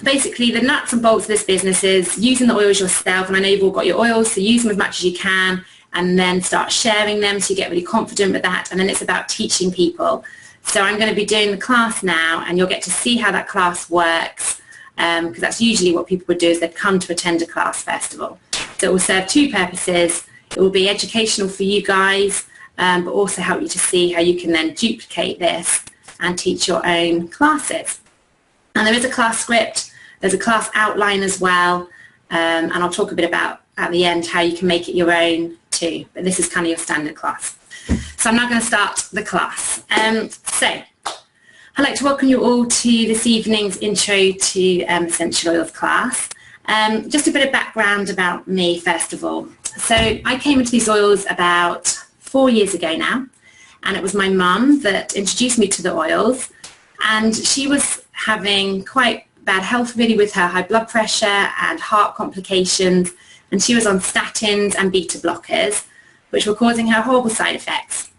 basically the nuts and bolts of this business is using the oils yourself, and I know you've all got your oils, so use them as much as you can, and then start sharing them so you get really confident with that, and then it's about teaching people. So I'm going to be doing the class now, and you'll get to see how that class works, because that's usually what people would do, is they'd come to attend a class first of all. So it will serve two purposes. It will be educational for you guys, but also help you to see how you can then duplicate this and teach your own classes. And there is a class script, there's a class outline as well, and I'll talk a bit about at the end how you can make it your own too, but this is kind of your standard class. So I'm now going to start the class. So I'd like to welcome you all to this evening's intro to essential oils class. Just a bit of background about me first of all. So I came into these oils about 4 years ago now, and it was my mum that introduced me to the oils, and she was having quite bad health really with her high blood pressure and heart complications, and she was on statins and beta blockers, which were causing her horrible side effects.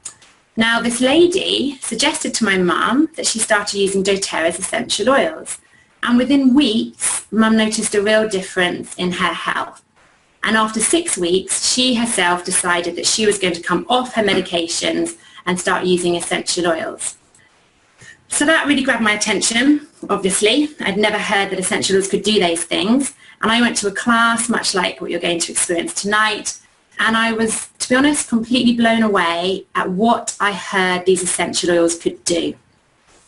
Now this lady suggested to my mum that she started using doTERRA's essential oils, and within weeks mum noticed a real difference in her health. And after 6 weeks, she herself decided that she was going to come off her medications and start using essential oils. So that really grabbed my attention, obviously. I'd never heard that essential oils could do those things. And I went to a class, much like what you're going to experience tonight. And I was, to be honest, completely blown away at what I heard these essential oils could do.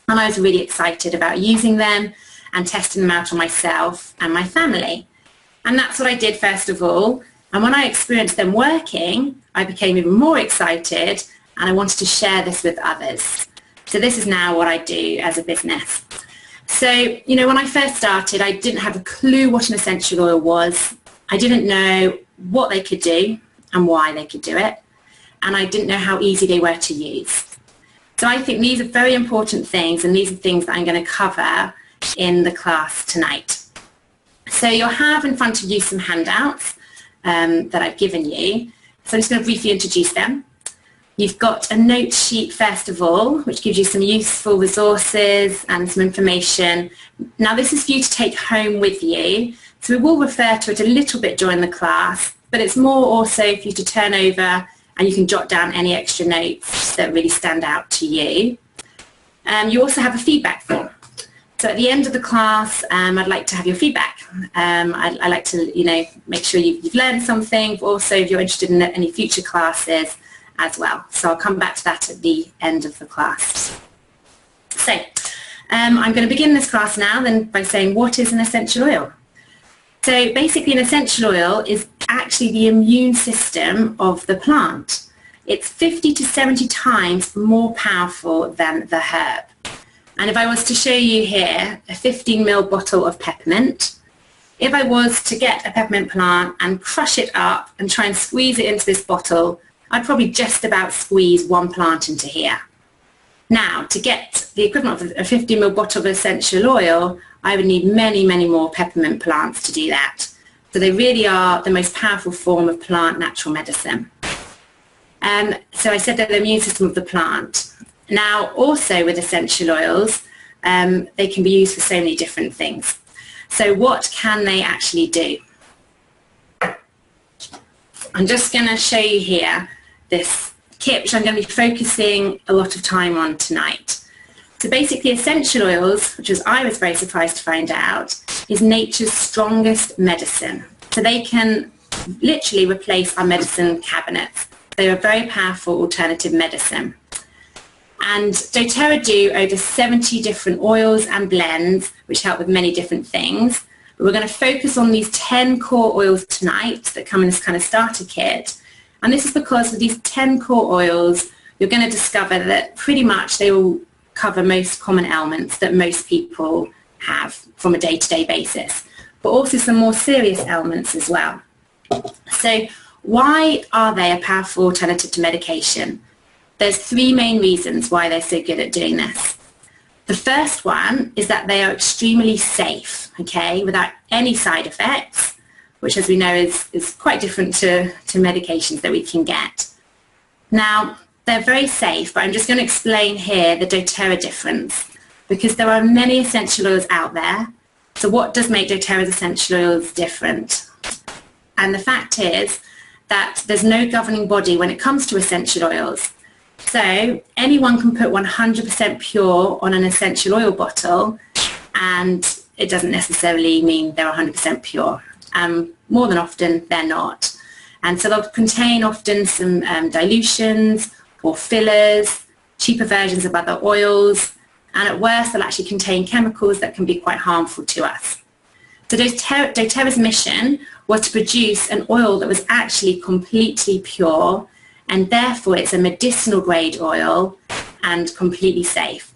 And I was really excited about using them and testing them out on myself and my family. And that's what I did first of all. And when I experienced them working, I became even more excited, and I wanted to share this with others. So this is now what I do as a business. So, you know, when I first started, I didn't have a clue what an essential oil was. I didn't know what they could do and why they could do it. And I didn't know how easy they were to use. So I think these are very important things, and these are things that I'm going to cover in the class tonight. So you'll have in front of you some handouts that I've given you. So I'm just going to briefly introduce them. You've got a note sheet first of all, which gives you some useful resources and some information. Now this is for you to take home with you. So we will refer to it a little bit during the class, but it's more also for you to turn over and you can jot down any extra notes that really stand out to you. You also have a feedback form. So at the end of the class, I'd like to have your feedback. I like to, you know, make sure you've learned something, but also if you're interested in any future classes as well. So I'll come back to that at the end of the class. So I'm going to begin this class now then by saying, what is an essential oil? So basically an essential oil is actually the immune system of the plant. It's 50 to 70 times more powerful than the herb. And if I was to show you here a 15 ml bottle of peppermint, if I was to get a peppermint plant and crush it up and try and squeeze it into this bottle, I'd probably just about squeeze one plant into here. Now, to get the equivalent of a 50 ml bottle of essential oil, I would need many, many more peppermint plants to do that. So they really are the most powerful form of plant natural medicine. So I said they're the immune system of the plant. Now, also with essential oils, they can be used for so many different things. So what can they actually do? I'm just going to show you here this kit, which I'm going to be focusing a lot of time on tonight. So basically essential oils, which I was very surprised to find out, is nature's strongest medicine. So they can literally replace our medicine cabinets. They're a very powerful alternative medicine. And doTERRA do over 70 different oils and blends, which help with many different things. But we're going to focus on these 10 core oils tonight that come in this kind of starter kit. And this is because with these 10 core oils, you're going to discover that pretty much they will cover most common ailments that most people have from a day-to-day basis, but also some more serious ailments as well. So why are they a powerful alternative to medication? There's three main reasons why they're so good at doing this. The first one is that they are extremely safe, okay, without any side effects, which as we know is quite different to medications that we can get. Now, they're very safe, but I'm just going to explain here the doTERRA difference, because there are many essential oils out there, So what does make doTERRA's essential oils different? And the fact is that there's no governing body when it comes to essential oils. So anyone can put 100% pure on an essential oil bottle, and it doesn't necessarily mean they're 100% pure. More than often, they're not. And so they'll contain often some dilutions or fillers, cheaper versions of other oils, and at worst, they'll actually contain chemicals that can be quite harmful to us. So doTERRA's mission was to produce an oil that was actually completely pure, and therefore it's a medicinal grade oil and completely safe.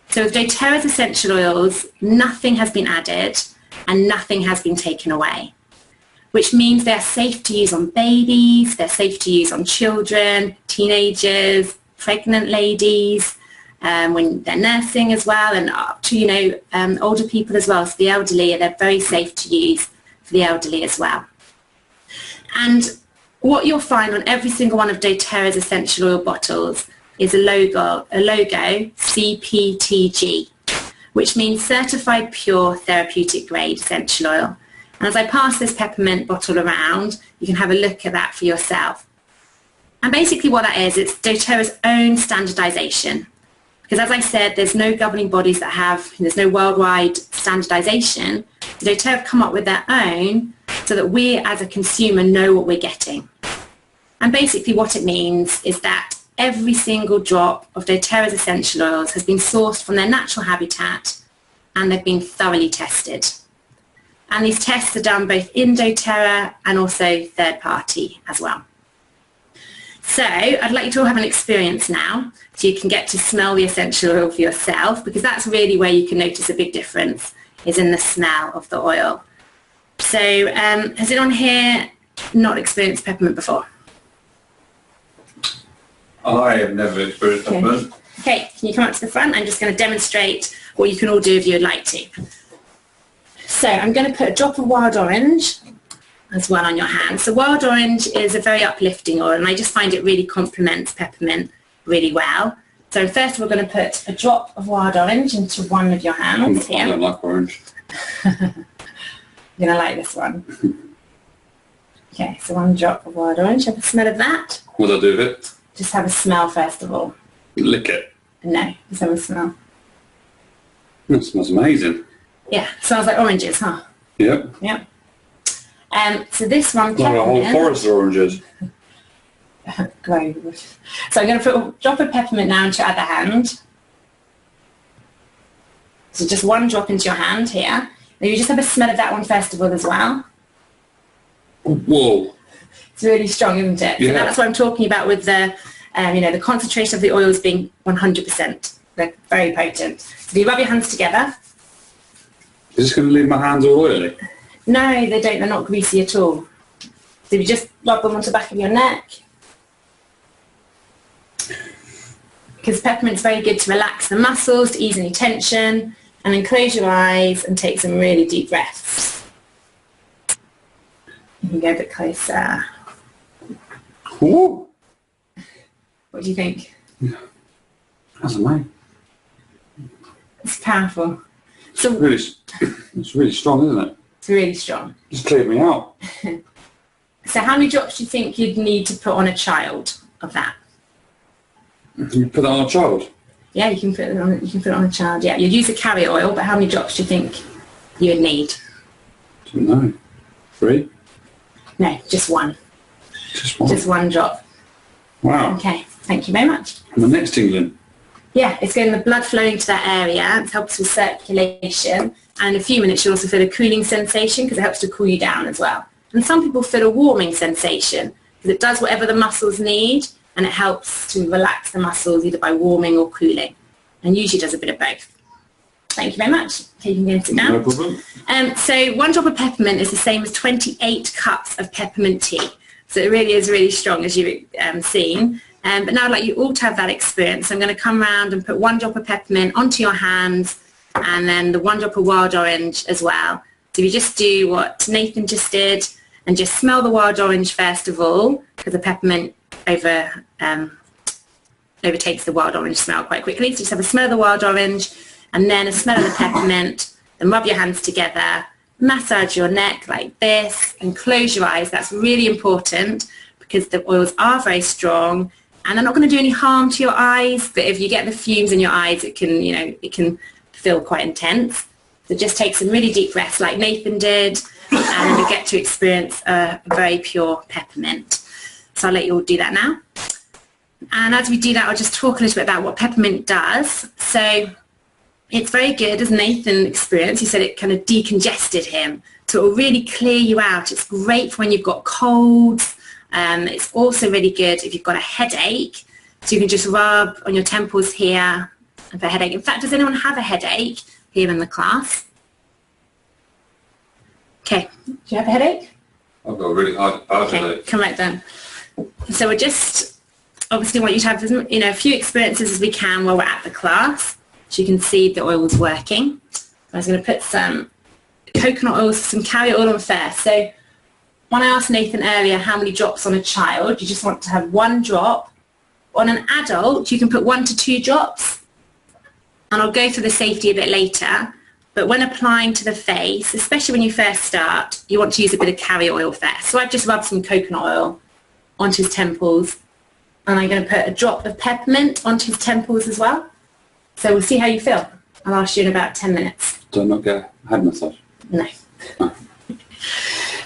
So with doTERRA's essential oils, nothing has been added and nothing has been taken away, which means they're safe to use on babies, they're safe to use on children, teenagers, pregnant ladies, when they're nursing as well, and up to, older people as well. So the elderly, they're very safe to use for the elderly as well. And what you'll find on every single one of doTERRA's essential oil bottles is a logo CPTG, which means Certified Pure Therapeutic Grade Essential Oil. And as I pass this peppermint bottle around, you can have a look at that for yourself. And basically what that is, it's doTERRA's own standardization. Because as I said, there's no governing bodies that there's no worldwide standardization. So doTERRA have come up with their own so that we as a consumer know what we're getting. And basically what it means is that every single drop of doTERRA's essential oils has been sourced from their natural habitat, and they've been thoroughly tested. And these tests are done both in doTERRA and also third party as well. So I'd like you to all have an experience now, so you can get to smell the essential oil for yourself, because that's really where you can notice a big difference, is in the smell of the oil. So has anyone here not experienced peppermint before? I have never experienced peppermint. Okay, can you come up to the front? I'm just going to demonstrate what you can all do if you would like to. So I'm going to put a drop of wild orange as well on your hand. So wild orange is a very uplifting oil, and I just find it really complements peppermint really well. So first we're going to put a drop of wild orange into one of your hands here. I don't like orange. You're going to like this one. Okay, so one drop of wild orange. Have a smell of that. What do I do with it? Just have a smell first of all. Lick it. No, just have a smell. It smells amazing. Yeah, smells like oranges, huh? Yep. Yep. So this one, like a whole forest of oranges. Great. So I'm going to put a drop of peppermint now into your other hand. So just one drop into your hand here. Now you just have a smell of that one first of all as well. Whoa. It's really strong, isn't it? Yeah. So that's what I'm talking about with the, the concentration of the oils being 100%. They're very potent. So you rub your hands together. Is this going to leave my hands all oily? No, they don't. They're not greasy at all. So you just rub them onto the back of your neck. Because peppermint's very good to relax the muscles, to ease any tension, and then close your eyes and take some really deep breaths. You can go a bit closer. Ooh. What do you think? Yeah. That's amazing. It's powerful. So it's really strong, isn't it? It's really strong. Just cleared me out. So how many drops do you think you'd need to put on a child of that? You put that on a child? Yeah, you can put it on. You can put it on a child. Yeah, you'd use a carrier oil, but how many drops do you think you would need? I don't know. 3? No, just one. Just one. Just one drop. Wow. Okay, thank you very much. And the next tingling. Yeah, it's getting the blood flowing to that area. It helps with circulation. And in a few minutes, you'll also feel a cooling sensation because it helps to cool you down as well. And some people feel a warming sensation because it does whatever the muscles need, and it helps to relax the muscles either by warming or cooling. And usually does a bit of both. Thank you very much. Okay, you can go and sit down. No problem. So 1 drop of peppermint is the same as 28 cups of peppermint tea. So it really is really strong, as you've seen. But now I'd like you all to have that experience. So I'm going to come around and put 1 drop of peppermint onto your hands, and then the 1 drop of wild orange as well. So you just do what Nathan just did and just smell the wild orange first of all, because the peppermint overtakes the wild orange smell quite quickly. So just have a smell of the wild orange and then a smell of the peppermint, Then rub your hands together, massage your neck like this, and close your eyes. That's really important because the oils are very strong and they're not going to do any harm to your eyes, but if you get the fumes in your eyes, it can, it can feel quite intense. So just take some really deep breaths like Nathan did, and you get to experience a very pure peppermint. So I'll let you all do that now. And as we do that, I'll just talk a little bit about what peppermint does. So it's very good, as Nathan experienced. He said it kind of decongested him. So it will really clear you out. It's great for when you've got colds. It's also really good if you've got a headache. So you can just rub on your temples here for a headache. In fact, does anyone have a headache here in the class? Okay. Do you have a headache? I've got a really hard headache. Come right then. So we're just obviously want you to have a few experiences as we can while we're at the class, so you can see the oil is working. I was going to put some coconut oil, some carrot oil on first. So when I asked Nathan earlier how many drops on a child, you just want to have 1 drop. On an adult, you can put 1 to 2 drops. And I'll go through the safety a bit later. But when applying to the face, especially when you first start, you want to use a bit of carrot oil first. So I've just rubbed some coconut oil onto his temples. And I'm going to put a drop of peppermint onto his temples as well. So we'll see how you feel. I'll ask you in about 10 minutes. Do I not get a head massage? No.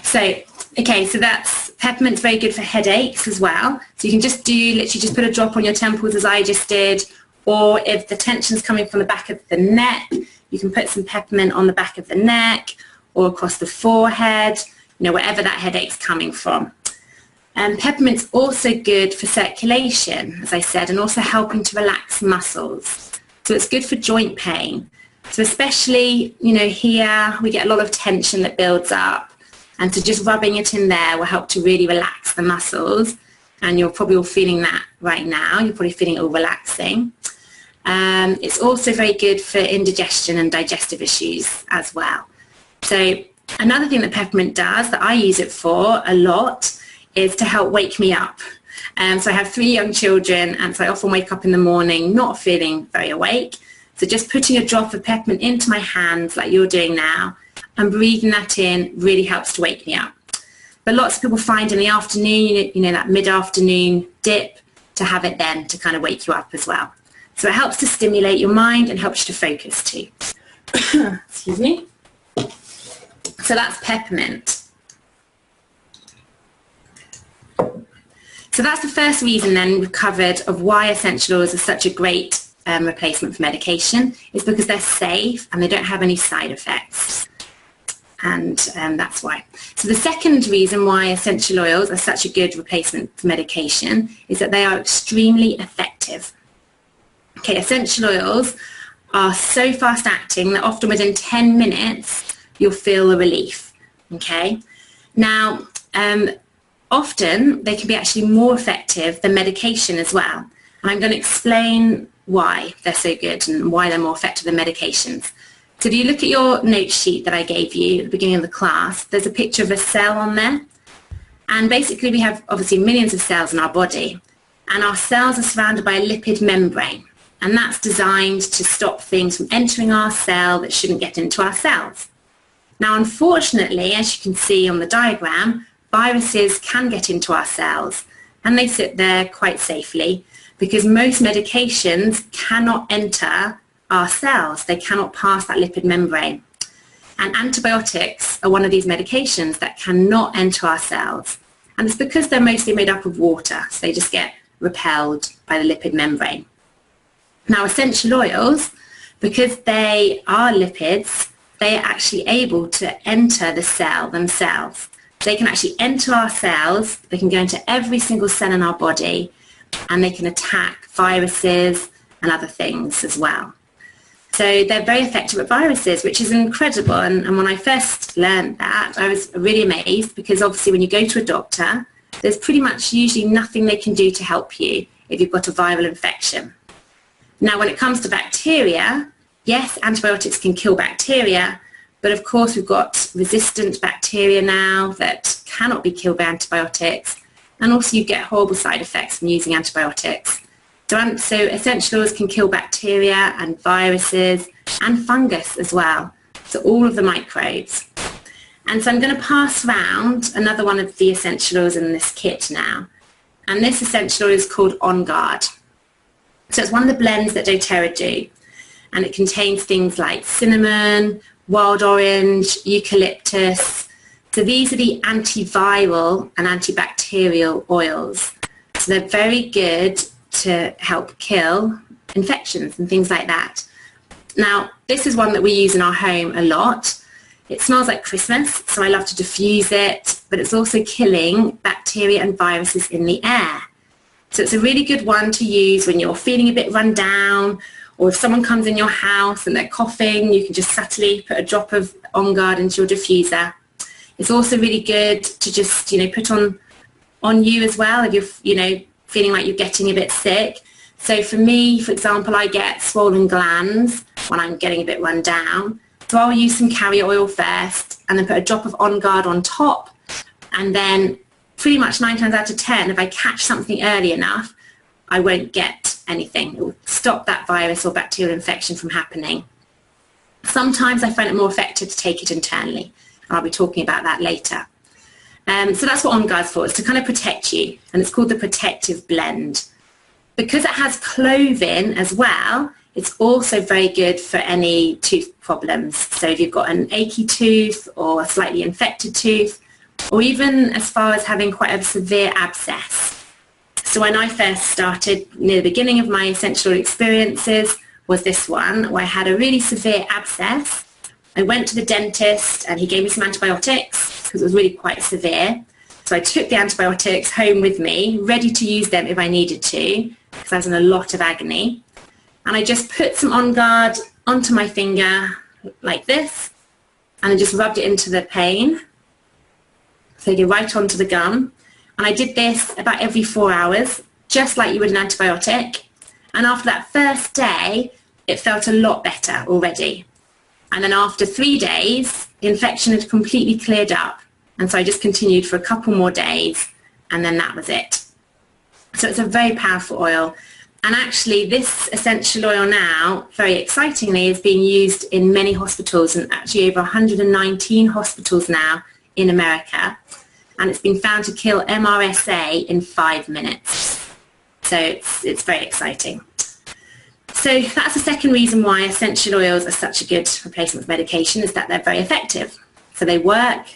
So that's peppermint's very good for headaches as well. So you can just literally just put a drop on your temples as I just did. Or if the tension's coming from the back of the neck, you can put some peppermint on the back of the neck or across the forehead, wherever that headache's coming from. Peppermint's also good for circulation, as I said, and also helping to relax muscles. So it's good for joint pain. So especially, here we get a lot of tension that builds up. And so just rubbing it in there will help to really relax the muscles. And you're probably all feeling that right now. You're probably feeling it all relaxing. It's also very good for indigestion and digestive issues as well. So another thing that peppermint does that I use it for a lot is to help wake me up. So I have 3 young children, and so I often wake up in the morning not feeling very awake. So just putting a drop of peppermint into my hands like you're doing now and breathing that in really helps to wake me up. But lots of people find in the afternoon, that mid-afternoon dip, to have it then to kind of wake you up as well. So it helps to stimulate your mind and helps you to focus too. Excuse me. So that's peppermint. So that's the first reason then we've covered of why essential oils are such a great replacement for medication. Is because they're safe and they don't have any side effects. And that's why. So the second reason why essential oils are such a good replacement for medication is that they are extremely effective. Okay, essential oils are so fast acting that often within 10 minutes you'll feel a relief. Okay, now often they can be actually more effective than medication as well. And I'm going to explain why they're so good and why they're more effective than medications. So if you look at your note sheet that I gave you at the beginning of the class, there's a picture of a cell on there. And basically we have obviously millions of cells in our body. And our cells are surrounded by a lipid membrane. And that's designed to stop things from entering our cell that shouldn't get into our cells. Now, unfortunately, as you can see on the diagram, viruses can get into our cells. And they sit there quite safely because most medications cannot enter our cells. They cannot pass that lipid membrane. And antibiotics are one of these medications that cannot enter our cells. And it's because they're mostly made up of water, so they just get repelled by the lipid membrane. Now, essential oils, because they are lipids, they are actually able to enter the cell themselves. They can actually enter our cells, they can go into every single cell in our body, and they can attack viruses and other things as well. So they're very effective at viruses, which is incredible. And when I first learned that, I was really amazed because obviously when you go to a doctor, there's pretty much usually nothing they can do to help you if you've got a viral infection. Now, when it comes to bacteria, yes, antibiotics can kill bacteria, but of course we've got resistant bacteria now that cannot be killed by antibiotics, and also you get horrible side effects from using antibiotics. So essential oils can kill bacteria and viruses and fungus as well. so all of the microbes. And so I'm going to pass around another one of the essential oils in this kit now. And this essential oil is called On Guard. So it's one of the blends that doTERRA do. And it contains things like cinnamon, wild orange, eucalyptus. So these are the antiviral and antibacterial oils. So they're very good to help kill infections and things like that. Now, this is one that we use in our home a lot. It smells like Christmas, so I love to diffuse it, but it's also killing bacteria and viruses in the air. So it's a really good one to use when you're feeling a bit run down, or if someone comes in your house and they're coughing, you can just subtly put a drop of On Guard into your diffuser. It's also really good to just, put on you as well if you're, feeling like you're getting a bit sick. So for me, for example, I get swollen glands when I'm getting a bit run down. So I'll use some carrier oil first and then put a drop of On Guard on top. And then pretty much 9 times out of 10, if I catch something early enough, I won't get anything. It will stop that virus or bacterial infection from happening. Sometimes I find it more effective to take it internally. And I'll be talking about that later. So that's what On Guard's for. It's to kind of protect you. And it's called the Protective Blend. Because it has clovin as well, it's also very good for any tooth problems. So if you've got an achy tooth or a slightly infected tooth, or even as far as having quite a severe abscess. So when I first started, near the beginning of my essential experiences was this one, where I had a really severe abscess. I went to the dentist and he gave me some antibiotics because it was really quite severe. So I took the antibiotics home with me, ready to use them if I needed to, because I was in a lot of agony. And I just put some On Guard onto my finger like this, and I just rubbed it into the pain. So you go right onto the gum. And I did this about every 4 hours, just like you would an antibiotic. And after that first day, it felt a lot better already. And then after 3 days, the infection had completely cleared up. And so I just continued for a couple more days, and then that was it. So it's a very powerful oil. And actually, this essential oil now, very excitingly, is being used in many hospitals, and actually over 119 hospitals now in America. And it's been found to kill MRSA in 5 minutes. So it's very exciting. So that's the second reason why essential oils are such a good replacement for medication, is that they're very effective. So they work,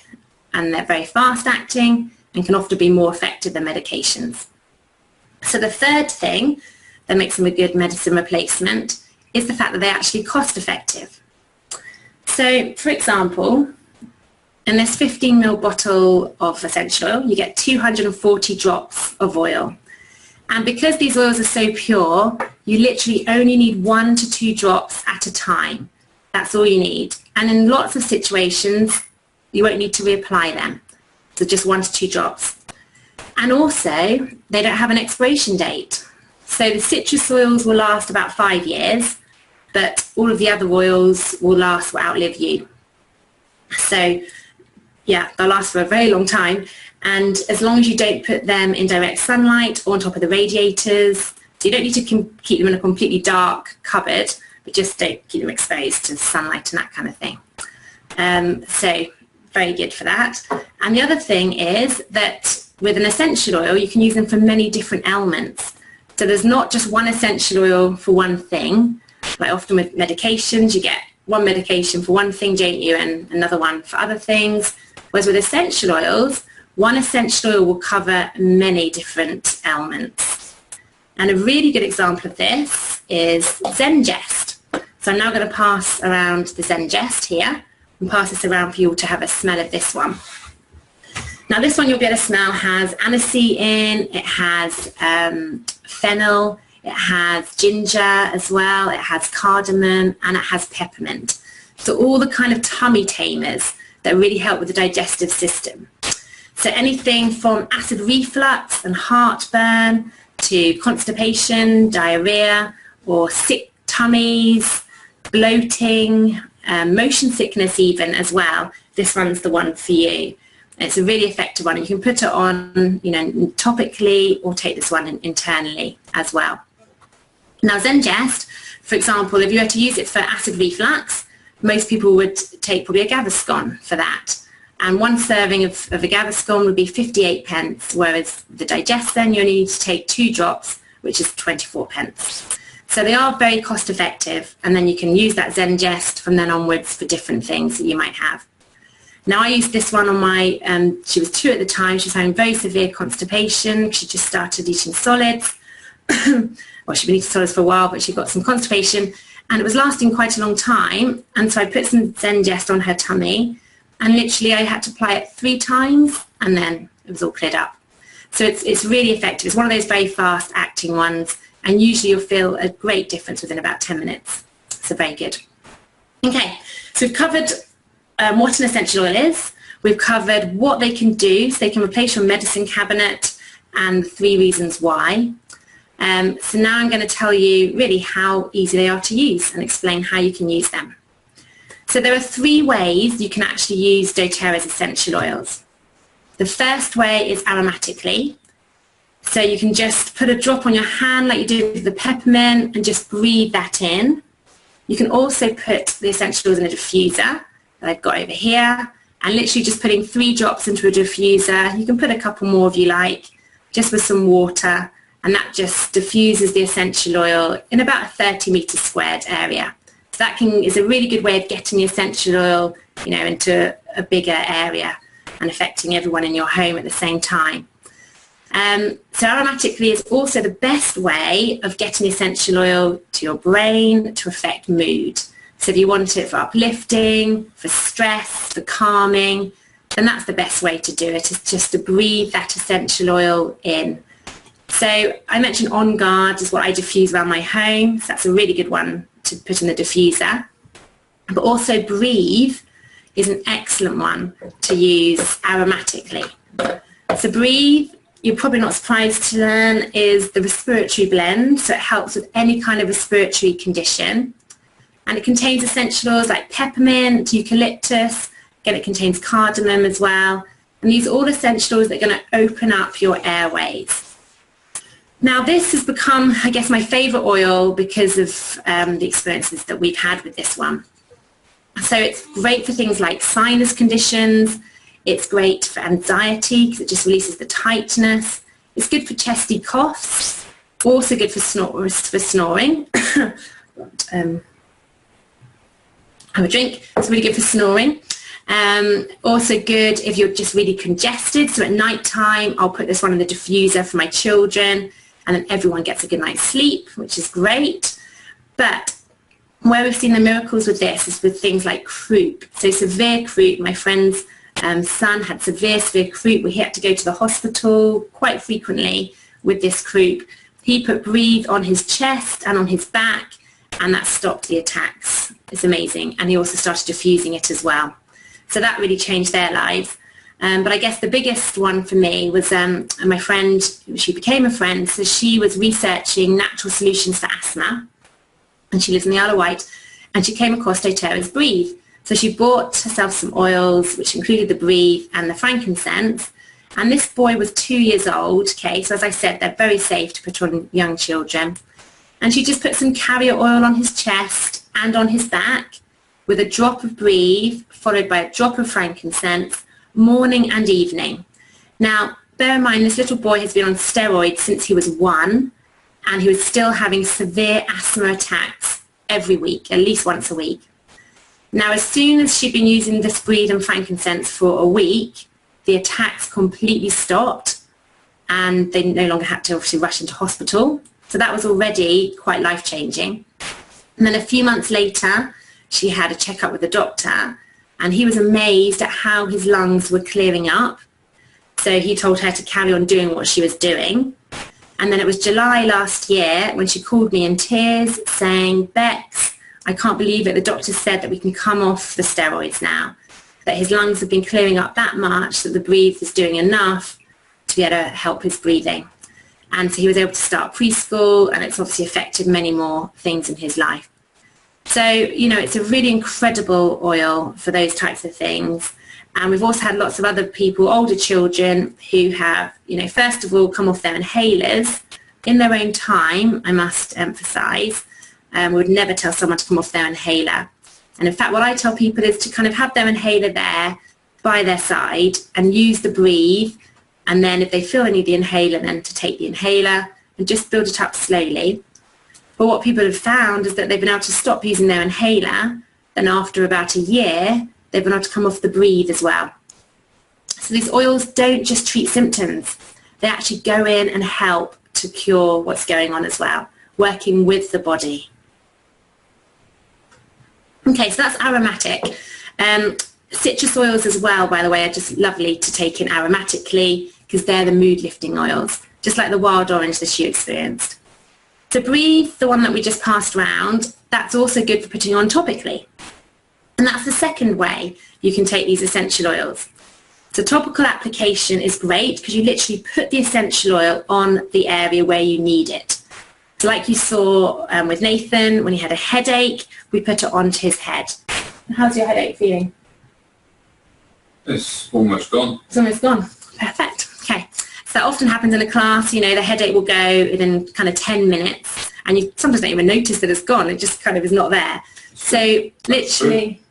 and they're very fast acting, and can often be more effective than medications. So the third thing that makes them a good medicine replacement is the fact that they're actually cost effective. So for example, in this 15ml bottle of essential oil, you get 240 drops of oil. And because these oils are so pure, you literally only need 1 to 2 drops at a time. That's all you need. And in lots of situations, you won't need to reapply them. So just 1 to 2 drops. And also, they don't have an expiration date. So the citrus oils will last about 5 years, but all of the other oils will outlive you. So yeah, they'll last for a very long time. And as long as you don't put them in direct sunlight or on top of the radiators, so you don't need to keep them in a completely dark cupboard, but just don't keep them exposed to sunlight and that kind of thing. So very good for that. And the other thing is that with an essential oil, you can use them for many different ailments. So there's not just one essential oil for one thing. Like often with medications, you get one medication for one thing, don't you, and another one for other things. Whereas with essential oils, one essential oil will cover many different ailments. And a really good example of this is Zengest. So I'm now going to pass around the Zengest here and pass this around for you all to have a smell of this one. Now this one you'll be able to smell has aniseed in, it has fennel, it has ginger as well, it has cardamom, and it has peppermint. So all the kind of tummy tamers that really help with the digestive system. So anything from acid reflux and heartburn to constipation, diarrhea, or sick tummies, bloating, motion sickness even as well. This one's the one for you. It's a really effective one. You can put it on, topically, or take this one internally as well. Now Zengest, for example, if you were to use it for acid reflux, most people would take probably a Gaviscon for that. And one serving of a Gaviscon would be 58 pence, whereas the Digest-Zen, you only need to take 2 drops, which is 24 pence. So they are very cost effective, and then you can use that Zengest from then onwards for different things that you might have. Now I used this one on my, she was 2 at the time, she was having very severe constipation, she just started eating solids. Well, she'd been eating solids for a while, but she got some constipation, and it was lasting quite a long time, and so I put some Zengest on her tummy, and literally I had to apply it 3 times, and then it was all cleared up. So it's really effective. It's one of those very fast acting ones, and usually you'll feel a great difference within about 10 minutes. So very good. Okay, so we've covered what an essential oil is. We've covered what they can do, so they can replace your medicine cabinet, and 3 reasons why. So now I'm going to tell you really how easy they are to use and explain how you can use them. So there are 3 ways you can actually use doTERRA's essential oils. The first way is aromatically. So you can just put a drop on your hand like you did with the peppermint and just breathe that in. You can also put the essential oils in a diffuser that I've got over here, and literally just putting 3 drops into a diffuser. You can put a couple more if you like, just with some water, and that just diffuses the essential oil in about a 30 metre squared area. So that is a really good way of getting the essential oil, into a bigger area and affecting everyone in your home at the same time. So aromatically is also the best way of getting essential oil to your brain to affect mood. So if you want it for uplifting, for stress, for calming, then that's the best way to do it, is just to breathe that essential oil in. So I mentioned On Guard is what I diffuse around my home. So that's a really good one to put in the diffuser. But also Breathe is an excellent one to use aromatically. So Breathe, you're probably not surprised to learn, is the respiratory blend. So it helps with any kind of respiratory condition. And it contains essential oils like peppermint, eucalyptus. Again, it contains cardamom as well. And these are all essential oils that are going to open up your airways. Now this has become, I guess, my favourite oil because of the experiences that we've had with this one. So it's great for things like sinus conditions. It's great for anxiety because it just releases the tightness. It's good for chesty coughs. Also good for snoring. Have a drink. It's really good for snoring. Also good if you're just really congested. So at night time, I'll put this one in the diffuser for my children, and then everyone gets a good night's sleep, which is great. But where we've seen the miracles with this is with things like croup. So severe croup. My friend's son had severe croup. We had to go to the hospital quite frequently with this croup. He put Breathe on his chest and on his back, and that stopped the attacks. It's amazing. And he also started diffusing it as well. So that really changed their lives. But I guess the biggest one for me was my friend, she became a friend, so she was researching natural solutions for asthma, and she lives in the Isle of Wight, and she came across doTERRA's Breathe. So she bought herself some oils, which included the Breathe and the frankincense, and this boy was 2 years old, okay, so as I said, they're very safe to put on young children, and she just put some carrier oil on his chest and on his back with a drop of Breathe, followed by a drop of frankincense, morning and evening. Now, bear in mind, this little boy has been on steroids since he was 1, and he was still having severe asthma attacks every week, at least once a week. Now, as soon as she'd been using this Breathe and frankincense for a week, the attacks completely stopped, and they no longer had to obviously rush into hospital. So that was already quite life-changing. And then a few months later, she had a checkup with the doctor, and he was amazed at how his lungs were clearing up. So he told her to carry on doing what she was doing. And then it was July last year when she called me in tears saying, "Bex, I can't believe it. The doctor said that we can come off the steroids now, that his lungs have been clearing up that much, that the Breathe is doing enough to be able to help his breathing." And so he was able to start preschool, and it's obviously affected many more things in his life. So, it's a really incredible oil for those types of things. And we've also had lots of other people, older children, who have, first of all, come off their inhalers in their own time, I must emphasise. We would never tell someone to come off their inhaler. And in fact, what I tell people is to kind of have their inhaler there by their side and use the breathe. And then if they feel they need the inhaler, then to take the inhaler and just build it up slowly. But what people have found is that they've been able to stop using their inhaler. Then after about a year, they've been able to come off the breathe as well. So these oils don't just treat symptoms. They actually go in and help to cure what's going on as well, working with the body. Okay, so that's aromatic. Citrus oils as well, by the way, are just lovely to take in aromatically because they're the mood-lifting oils, just like the wild orange that you experienced. So breathe, the one that we just passed around, that's also good for putting on topically. And that's the second way you can take these essential oils. So topical application is great because you literally put the essential oil on the area where you need it. So like you saw with Nathan, when he had a headache, we put it onto his head. How's your headache feeling? It's almost gone. It's almost gone. Perfect. Okay. So that often happens in a class, you know, the headache will go within kind of 10 minutes and you sometimes don't even notice that it's gone. It just kind of is not there. So literally,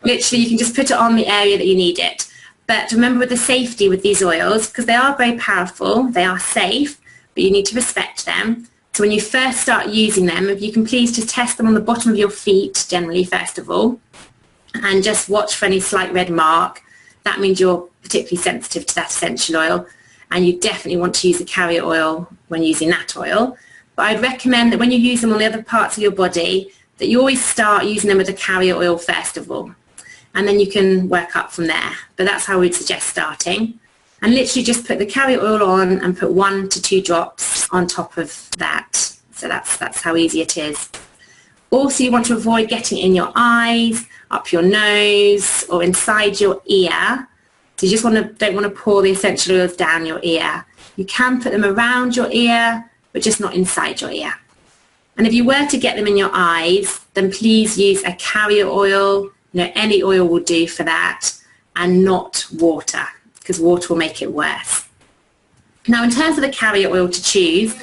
literally you can just put it on the area that you need it. But remember with the safety with these oils, because they are very powerful, they are safe, but you need to respect them. So when you first start using them, if you can please just test them on the bottom of your feet, generally, first of all, and just watch for any slight red mark. That means you're particularly sensitive to that essential oil, and you definitely want to use a carrier oil when using that oil. But I'd recommend that when you use them on the other parts of your body, that you always start using them with a carrier oil first of all. And then you can work up from there. But that's how we'd suggest starting. And literally just put the carrier oil on and put 1 to 2 drops on top of that. So that's how easy it is. Also, you want to avoid getting in your eyes, up your nose, or inside your ear. So you just don't want to pour the essential oils down your ear. You can put them around your ear, but just not inside your ear. And if you were to get them in your eyes, then please use a carrier oil. You know, any oil will do for that, and not water, because water will make it worse. Now, in terms of the carrier oil to choose,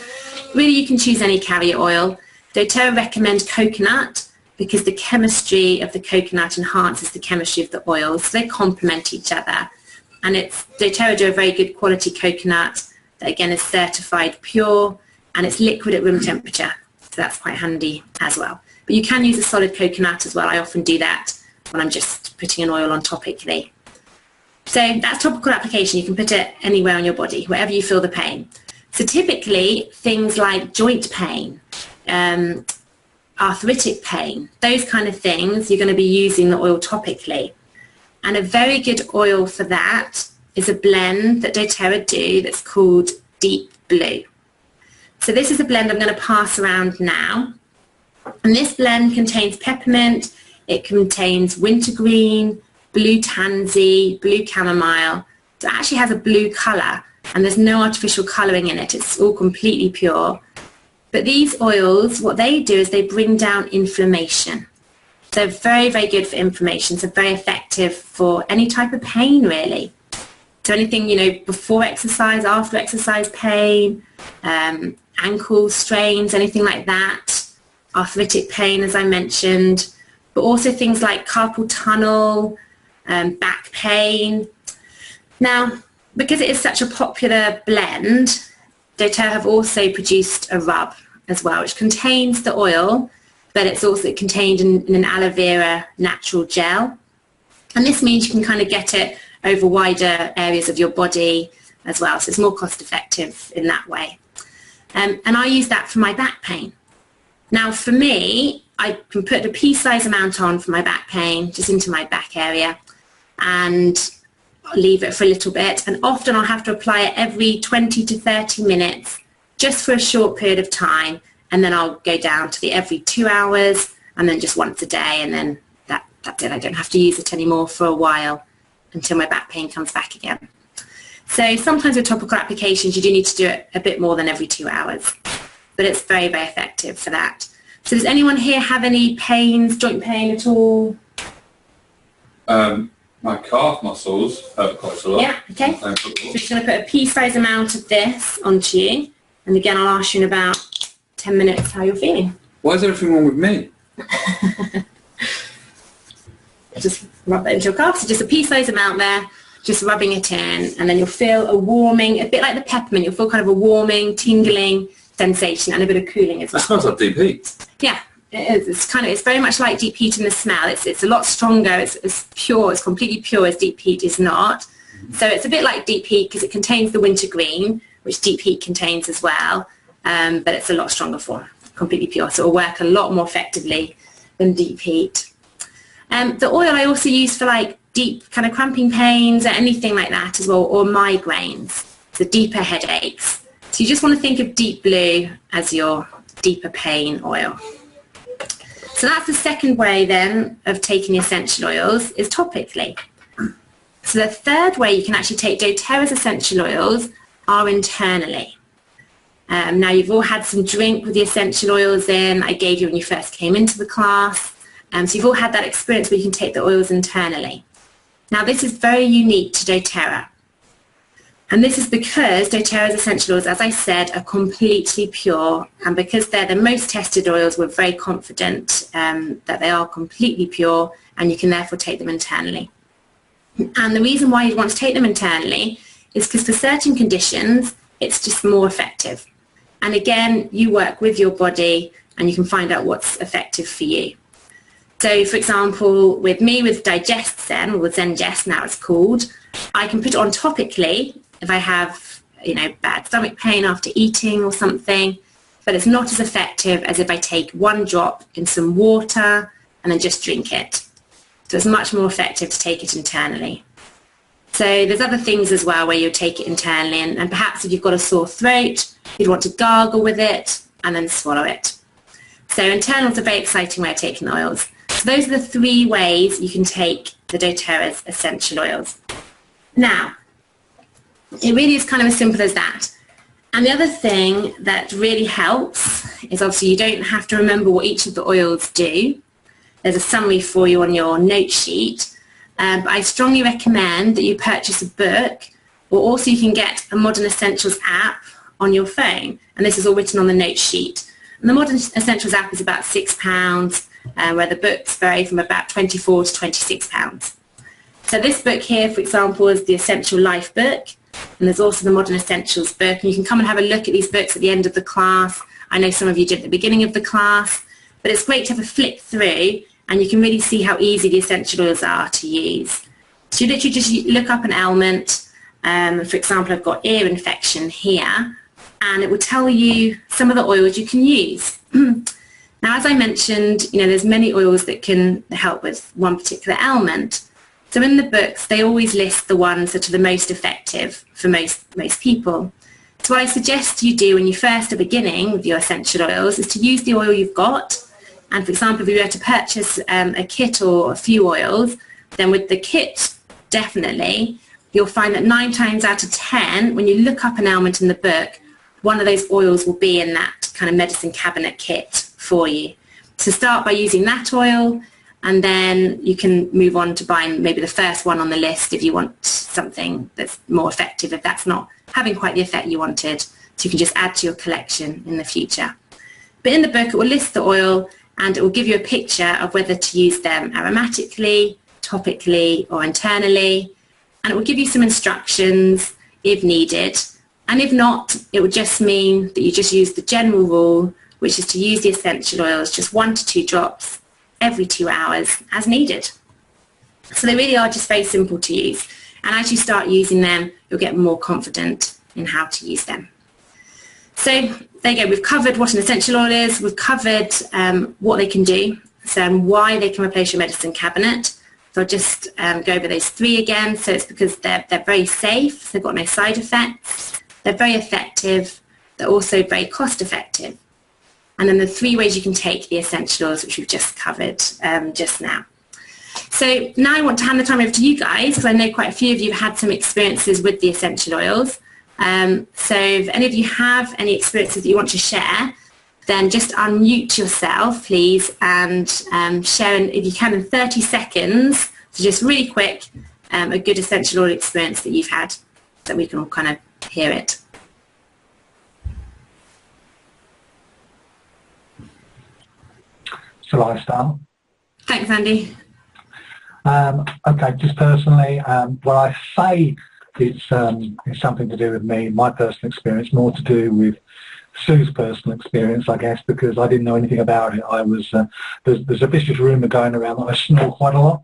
really you can choose any carrier oil. doTERRA recommend coconut because the chemistry of the coconut enhances the chemistry of the oils, so they complement each other. And doTERRA do a very good quality coconut that again is certified pure, and it's liquid at room temperature, so that's quite handy as well. But you can use a solid coconut as well. I often do that when I'm just putting an oil on topically. So that's topical application. You can put it anywhere on your body, wherever you feel the pain. So typically things like joint pain, arthritic pain, those kind of things, you're going to be using the oil topically. And a very good oil for that is a blend that doTERRA do that's called Deep Blue. So this is a blend I'm going to pass around now. And this blend contains peppermint, it contains wintergreen, blue tansy, blue chamomile. So it actually has a blue colour and there's no artificial colouring in it. It's all completely pure. But these oils, what they do is they bring down inflammation. So very, very good for inflammation. So very effective for any type of pain, really. So anything, you know, before exercise, after exercise pain, ankle strains, anything like that, arthritic pain, as I mentioned, but also things like carpal tunnel, back pain. Now, because it is such a popular blend, doTERRA have also produced a rub as well, which contains the oil, but it's also contained in an aloe vera natural gel. And this means you can kind of get it over wider areas of your body as well, so it's more cost effective in that way. And I use that for my back pain. Now for me, I can put a pea-sized amount on for my back pain, just into my back area, and leave it for a little bit. And often I'll have to apply it every 20 to 30 minutes, just for a short period of time. And then I'll go down to the every 2 hours, and then just once a day, and then that's it. I don't have to use it anymore for a while until my back pain comes back again. So sometimes with topical applications, you do need to do it a bit more than every 2 hours, but it's very, very effective for that. So does anyone here have any pains, joint pain at all? My calf muscles hurt quite a lot. Yeah, okay. So you're just going to put a pea-sized amount of this onto you, and again I'll ask you in about 10 minutes how you're feeling. Why is everything wrong with me? just rub that into your calf. So just a pea-sized amount there, just rubbing it in, and then you'll feel a warming, a bit like the peppermint, you'll feel kind of a warming, tingling sensation and a bit of cooling as well. That smells like deep heat. Yeah, it is. It's very much like deep heat in the smell. It's a lot stronger, it's pure, it's completely pure, as deep heat is not. So it's a bit like deep heat because it contains the wintergreen, which deep heat contains as well, but it's a lot stronger form, completely pure. So it'll work a lot more effectively than deep heat. The oil I also use for like deep kind of cramping pains or anything like that as well, or migraines, so deeper headaches. So you just want to think of deep blue as your deeper pain oil. So that's the second way then of taking essential oils, is topically. So the third way you can actually take doTERRA's essential oils are internally. Now you've all had some drink with the essential oils in, I gave you when you first came into the class. So you've all had that experience where you can take the oils internally. Now this is very unique to doTERRA. And this is because doTERRA's essential oils, as I said, are completely pure. And because they're the most tested oils, we're very confident that they are completely pure, and you can therefore take them internally. And the reason why you'd want to take them internally is because for certain conditions, it's just more effective. And again, you work with your body and you can find out what's effective for you. So for example, with me, with Digest Zen, or with Zengest now it's called, I can put it on topically if I have, bad stomach pain after eating or something, but it's not as effective as if I take one drop in some water and then just drink it. So it's much more effective to take it internally. So there's other things as well where you'll take it internally, and perhaps if you've got a sore throat, you'd want to gargle with it and then swallow it. So internal is a very exciting way of taking the oils. So those are the three ways you can take the doTERRA's essential oils. Now, it really is kind of as simple as that. And the other thing that really helps is obviously you don't have to remember what each of the oils do. There's a summary for you on your note sheet. But I strongly recommend that you purchase a book, or also you can get a Modern Essentials app on your phone. And this is all written on the note sheet. And the Modern Essentials app is about £6, where the books vary from about £24 to £26. So this book here, for example, is the Essential Life book. And there's also the Modern Essentials book. And you can come and have a look at these books at the end of the class. I know some of you did at the beginning of the class. But it's great to have a flick through, and you can really see how easy the essential oils are to use. So you literally just look up an ailment. For example, I've got ear infection here, and it will tell you some of the oils you can use. Now, as I mentioned, there's many oils that can help with one particular ailment. So in the books, they always list the ones that are the most effective for most people. So what I suggest you do when you first are beginning with your essential oils is to use the oil you've got. And for example, if you were to purchase a kit or a few oils, then with the kit, definitely, you'll find that 9 times out of 10, when you look up an ailment in the book, one of those oils will be in that kind of medicine cabinet kit for you. So start by using that oil, and then you can move on to buying maybe the first one on the list if you want something that's more effective, if that's not having quite the effect you wanted. So you can just add to your collection in the future. But in the book, it will list the oil, and it will give you a picture of whether to use them aromatically, topically, or internally. And it will give you some instructions if needed. And if not, it will just mean that you just use the general rule, which is to use the essential oils just 1 to 2 drops every 2 hours as needed. So they really are just very simple to use. And as you start using them, you'll get more confident in how to use them. So there you go. We've covered what an essential oil is. We've covered what they can do, so why they can replace your medicine cabinet. So I'll just go over those 3 again. So it's because they're very safe. They've got no side effects. They're very effective. They're also very cost effective. And then the 3 ways you can take the essential oils, which we've just covered just now. So now I want to hand the time over to you guys, because I know quite a few of you have had some experiences with the essential oils. So if any of you have any experiences that you want to share, then just unmute yourself, please, and share, if you can, in 30 seconds, so just really quick, a good essential oil experience that you've had, so that we can all kind of hear it. Shall I start? Thanks, Andy. Okay, just personally, well, I say it's something to do with me, my personal experience, more to do with Sue's personal experience, I guess, because I didn't know anything about it. I was there's a vicious rumour going around that I snore quite a lot.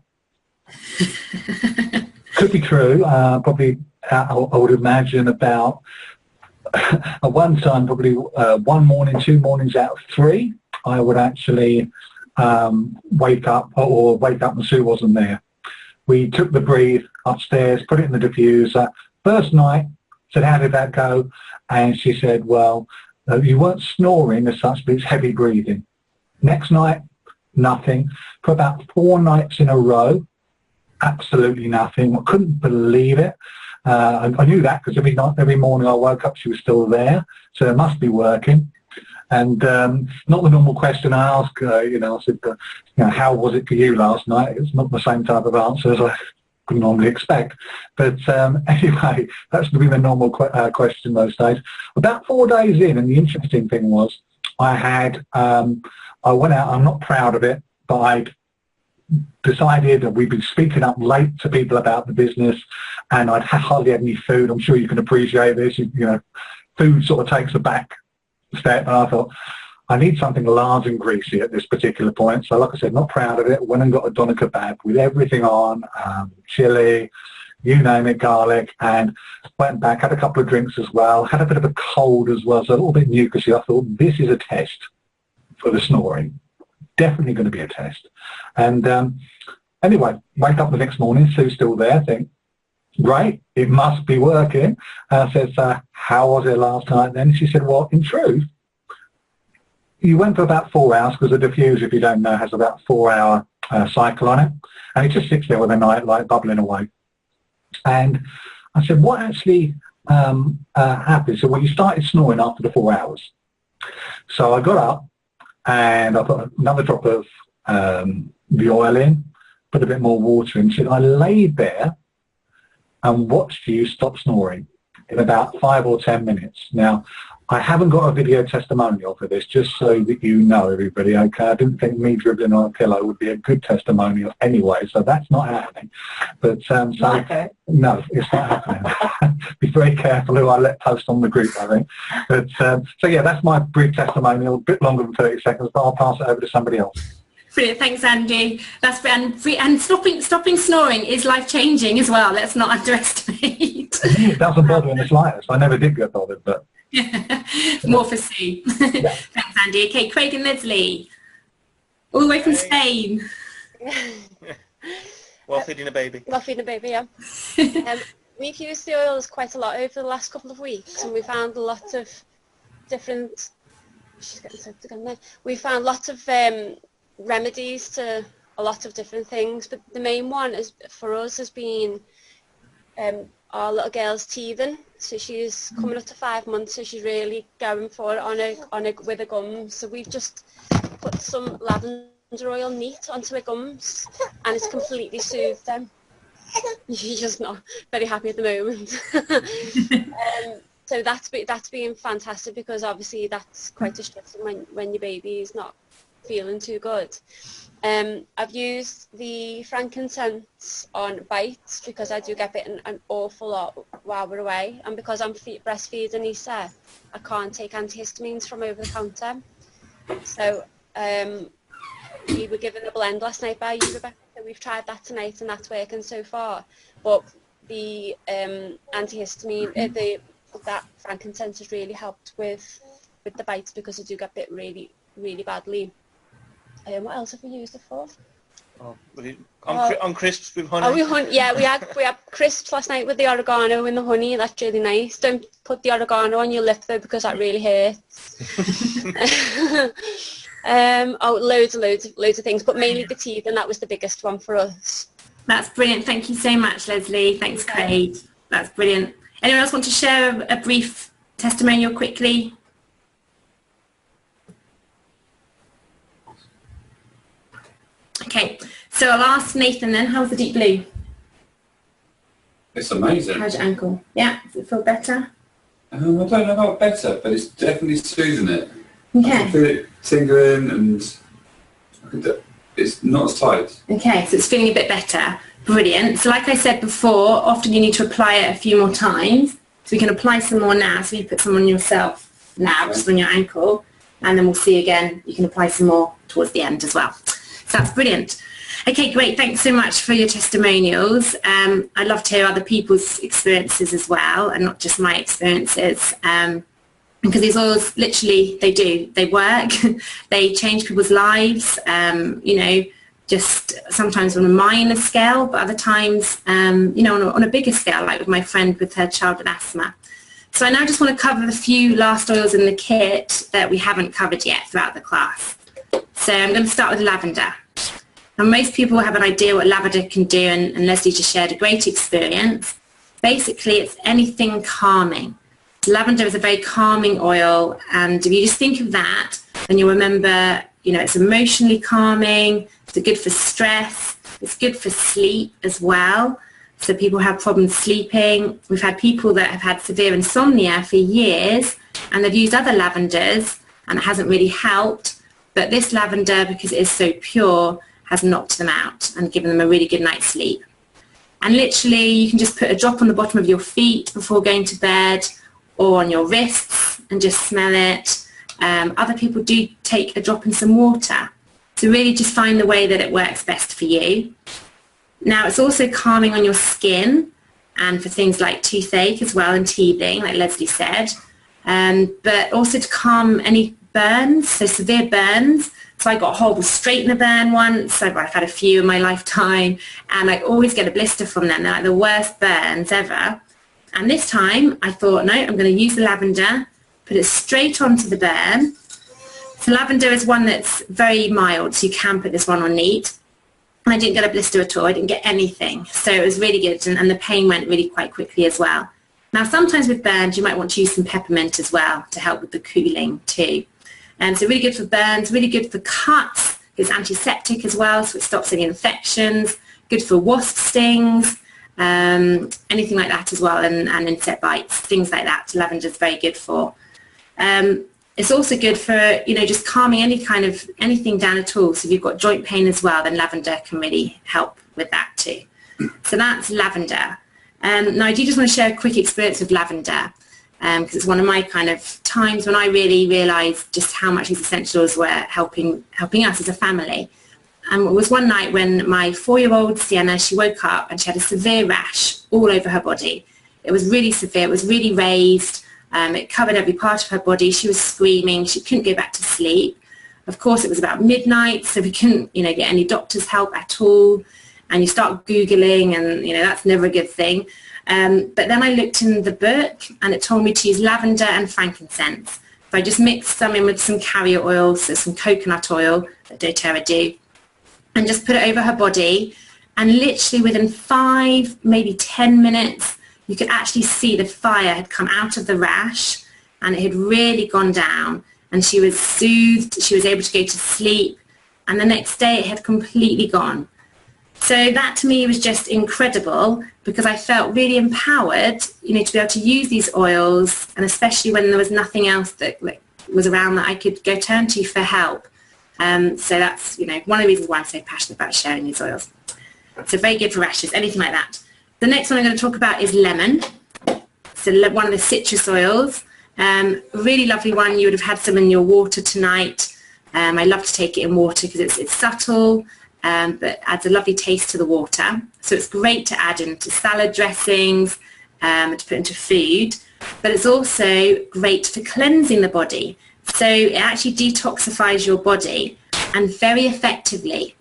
Could be true. Probably, I would imagine about at one time, probably one morning, 2 mornings out of 3, I would actually wake up and Sue wasn't there. We took the breathe upstairs, put it in the diffuser. First night, said, how did that go? And she said, well, you weren't snoring as such, but it's heavy breathing. Next night, nothing. For about 4 nights in a row, absolutely nothing. I couldn't believe it. I knew that because every morning I woke up, she was still there. So it must be working. And not the normal question I ask, I said, how was it for you last night? It's not the same type of answer as I could normally expect. But anyway, that's been the normal question those days. About 4 days in, and the interesting thing was, I went out, I'm not proud of it, but I'd decided that we'd been speaking up late to people about the business, and I'd hardly had any food. I'm sure you can appreciate this. Food sort of takes a back step, and I thought, I need something large and greasy at this particular point. So like I said, not proud of it. Went and got a doner kebab with everything on, chili, you name it, garlic, and went back, had a couple of drinks as well, had a bit of a cold as well, so a little bit mucusy. I thought, this is a test for the snoring. Definitely going to be a test. And anyway, wake up the next morning, Sue's still there, think, great, it must be working. I said, how was it last night then? She said, well, in truth, you went for about 4 hours, because the diffuser, if you don't know, has about a 4-hour cycle on it, and it just sits there with a night light bubbling away. And I said, what actually happened? So, well, you started snoring after the 4 hours. So I got up and I put another drop of the oil in, put a bit more water in. So I laid there and watched you stop snoring in about 5 or 10 minutes. Now, I haven't got a video testimonial for this, just so that you know, everybody, okay? I didn't think me dribbling on a pillow would be a good testimonial anyway, so that's not happening. But no, it's not happening. Be very careful who I let post on the group, I think. But so yeah, that's my brief testimonial, a bit longer than 30 seconds, but I'll pass it over to somebody else. Brilliant, thanks Andy. That's and stopping snoring is life-changing as well. Let's not underestimate. It doesn't bother in the slightest. I never did get bothered, but more for Sue. Yeah. Thanks Andy. Okay, Craig and Leslie, all the way from Spain. While feeding a baby. While feeding a baby, yeah. We've used the oils quite a lot over the last couple of weeks, and we found a lot of different. She's getting soaked again there. We found lots of remedies to a lot of different things, but the main one is for us has been our little girl's teething. So she's coming up to 5 months, so she's really going for it with her gums. So we've just put some lavender oil neat onto her gums, and it's completely soothed them. She's just not very happy at the moment. So that's been fantastic, because obviously that's quite distressing when your baby is not feeling too good. I've used the frankincense on bites, because I do get bitten an awful lot while we're away, and because I'm breastfeeding Issa, I can't take antihistamines from over the counter. So we were given a blend last night by you, Rebecca, so we've tried that tonight and that's working so far. But the antihistamine, that frankincense has really helped with the bites, because I do get bit really, really badly. What else have we used it for? On crisps with honey. We had crisps last night with the oregano and the honey. That's really nice. Don't put the oregano on your lip though, because that really hurts. Loads of things, but mainly the teeth, and that was the biggest one for us. That's brilliant. Thank you so much, Leslie. Thanks, Craig. That's brilliant. Anyone else want to share a brief testimonial quickly? Okay, so I'll ask Nathan then, how's the deep blue? It's amazing. How's your ankle? Yeah, does it feel better? I don't know about better, but it's definitely soothing it. Okay. I can feel it tingling, and it's not as tight. Okay, so it's feeling a bit better. Brilliant. So like I said before, often you need to apply it a few more times. So we can apply some more now. So you put some on yourself now, just on your ankle, and then we'll see again. You can apply some more towards the end as well. So that's brilliant. Okay, great. Thanks so much for your testimonials. I'd love to hear other people's experiences as well, and not just my experiences. Because these oils, literally, they work. They change people's lives, you know, just sometimes on a minor scale, but other times, you know, on a bigger scale, like with my friend with her child with asthma. So I now just want to cover the few last oils in the kit that we haven't covered yet throughout the class. So I'm going to start with lavender. Now, most people have an idea what lavender can do, and Leslie just shared a great experience. Basically, it's anything calming. Lavender is a very calming oil, and if you just think of that, then you'll remember, you know, it's emotionally calming, it's good for stress, it's good for sleep as well. So people have problems sleeping. We've had people that have had severe insomnia for years, and they've used other lavenders, and it hasn't really helped. But this lavender, because it is so pure, has knocked them out and given them a really good night's sleep. And literally, you can just put a drop on the bottom of your feet before going to bed, or on your wrists, and just smell it. Other people do take a drop in some water. So really just find the way that it works best for you. Now, it's also calming on your skin, and for things like toothache as well, and teething, like Leslie said. But also to calm any burns, so severe burns. So I got a horrible straightener burn once. I've had a few in my lifetime, and I always get a blister from them. They're like the worst burns ever. And this time I thought, no, I'm going to use the lavender, put it straight onto the burn. So lavender is one that's very mild, so you can put this one on neat. And I didn't get a blister at all. I didn't get anything. So it was really good, and the pain went really quite quickly as well. Now, sometimes with burns, you might want to use some peppermint as well to help with the cooling too. So really good for burns, really good for cuts. It's antiseptic as well, so it stops any infections. Good for wasp stings, anything like that as well, and insect bites, things like that. Lavender is very good for. It's also good for, you know, just calming anything down at all. So if you've got joint pain as well, then lavender can really help with that too. So that's lavender. Now I do just want to share a quick experience with lavender, because it's one of my kind of times when I really realised just how much these essentials were helping us as a family. And it was one night when my 4-year-old Sienna, she woke up and she had a severe rash all over her body. It was really severe. It was really raised. It covered every part of her body. She was screaming. She couldn't go back to sleep. Of course, it was about midnight, so we couldn't, you know, get any doctor's help at all. And you start Googling, and, you know, that's never a good thing. But then I looked in the book, and it told me to use lavender and frankincense. So I just mixed some in with some carrier oil, so some coconut oil that doTERRA do, and just put it over her body. And literally within 5, maybe 10 minutes, you could actually see the fire had come out of the rash, and it had really gone down, and she was soothed. She was able to go to sleep, and the next day it had completely gone. So that to me was just incredible, because I felt really empowered, you know, to be able to use these oils, and especially when there was nothing else that was around that I could go turn to for help. So that's, you know, one of the reasons why I'm so passionate about sharing these oils. So very good for rashes, anything like that. The next one I'm going to talk about is lemon. So one of the citrus oils. Really lovely one. You would have had some in your water tonight. I love to take it in water because it's subtle, but adds a lovely taste to the water. So it's great to add into salad dressings, to put into food. But it's also great for cleansing the body. So it actually detoxifies your body, and very effectively.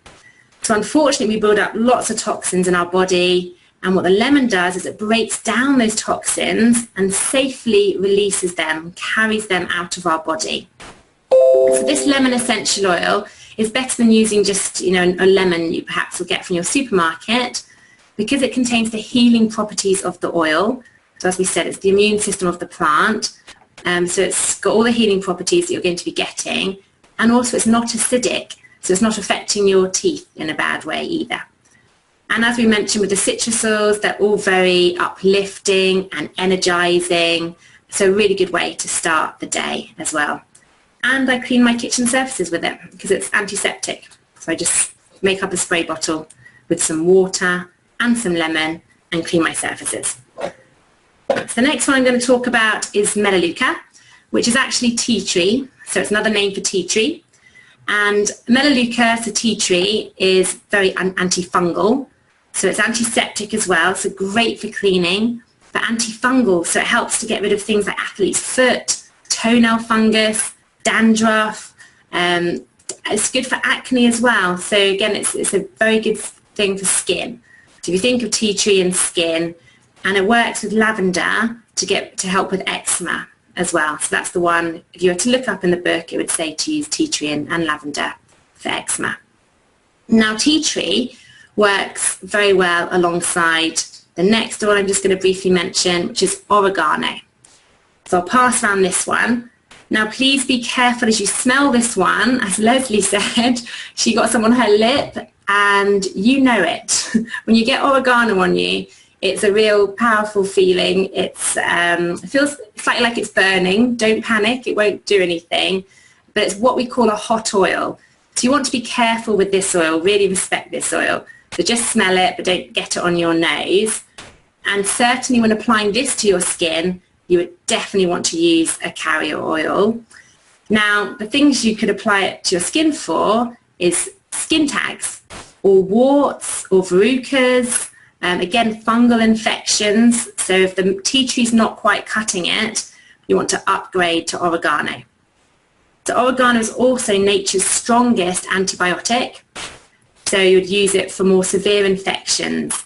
So unfortunately, we build up lots of toxins in our body. And what the lemon does is it breaks down those toxins and safely releases them, carries them out of our body. So this lemon essential oil is better than using just, you know, a lemon you perhaps will get from your supermarket, because it contains the healing properties of the oil. So as we said, it's the immune system of the plant. So it's got all the healing properties that you're going to be getting. And also it's not acidic, so it's not affecting your teeth in a bad way either. And as we mentioned with the citrus oils, they're all very uplifting and energizing. So a really good way to start the day as well. And I clean my kitchen surfaces with it because it's antiseptic. So I just make up a spray bottle with some water and some lemon and clean my surfaces. So the next one I'm going to talk about is Melaleuca, which is actually tea tree. So it's another name for tea tree. And Melaleuca, so tea tree, is very antifungal. So it's antiseptic as well, so great for cleaning, but antifungal, so it helps to get rid of things like athlete's foot, toenail fungus, dandruff. It's good for acne as well. So again, it's a very good thing for skin. So if you think of tea tree and skin, and it works with lavender to help with eczema as well. So that's the one, if you were to look up in the book, it would say to use tea tree and lavender for eczema. Now tea tree works very well alongside the next one I'm just going to briefly mention, which is oregano. So I'll pass around this one. Now please be careful as you smell this one. As Leslie said, she got some on her lip and you know it. When you get oregano on you, it's a real powerful feeling. It feels slightly like it's burning. Don't panic, it won't do anything. But it's what we call a hot oil. So you want to be careful with this oil, really respect this oil. So just smell it, but don't get it on your nose. And certainly when applying this to your skin, you would definitely want to use a carrier oil. Now, the things you could apply it to your skin for is skin tags, or warts, or verrucas, again, fungal infections. So if the tea tree's not quite cutting it, you want to upgrade to oregano. So oregano is also nature's strongest antibiotic. So you would use it for more severe infections.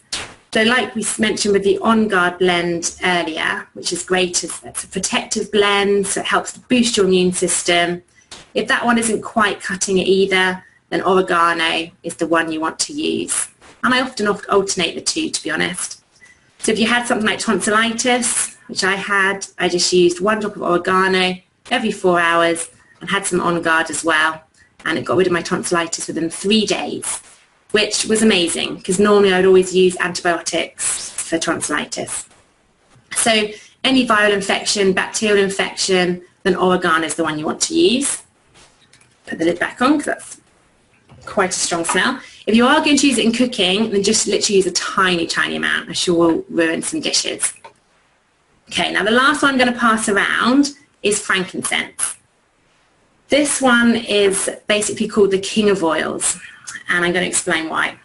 So like we mentioned with the On Guard blend earlier, which is great, it's a protective blend, so it helps to boost your immune system. If that one isn't quite cutting it either, then oregano is the one you want to use. And I often alternate the two, to be honest. So if you had something like tonsillitis, which I had, I just used 1 drop of oregano every 4 hours and had some On Guard as well. And it got rid of my tonsillitis within 3 days, which was amazing because normally I would always use antibiotics for tonsillitis. So any viral infection, bacterial infection, then oregano is the one you want to use. Put the lid back on because that's quite a strong smell. If you are going to use it in cooking, then just literally use a tiny, tiny amount. I'm sure will ruin some dishes. Okay, now the last one I'm going to pass around is frankincense. This one is basically called the king of oils, and I'm going to explain why.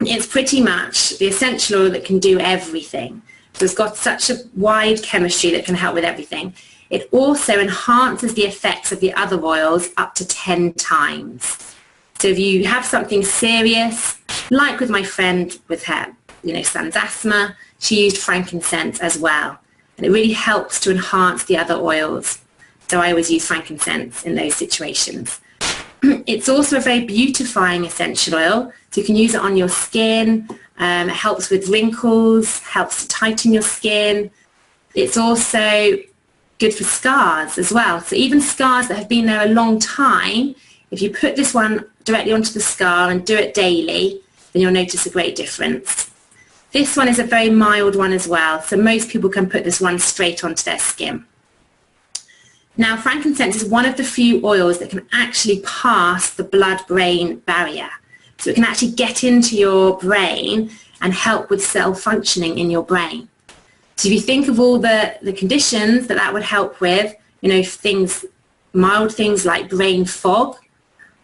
It's pretty much the essential oil that can do everything. So it's got such a wide chemistry that can help with everything. It also enhances the effects of the other oils up to 10 times. So if you have something serious, like with my friend with her, son's asthma, she used frankincense as well. And it really helps to enhance the other oils. So I always use frankincense in those situations. It's also a very beautifying essential oil. So you can use it on your skin. It helps with wrinkles, helps to tighten your skin. It's also good for scars as well. So even scars that have been there a long time, if you put this one directly onto the scar and do it daily, then you'll notice a great difference. This one is a very mild one as well, so most people can put this one straight onto their skin. Now, frankincense is one of the few oils that can actually pass the blood-brain barrier. So it can actually get into your brain and help with cell functioning in your brain. So if you think of all the conditions that would help with, mild things like brain fog,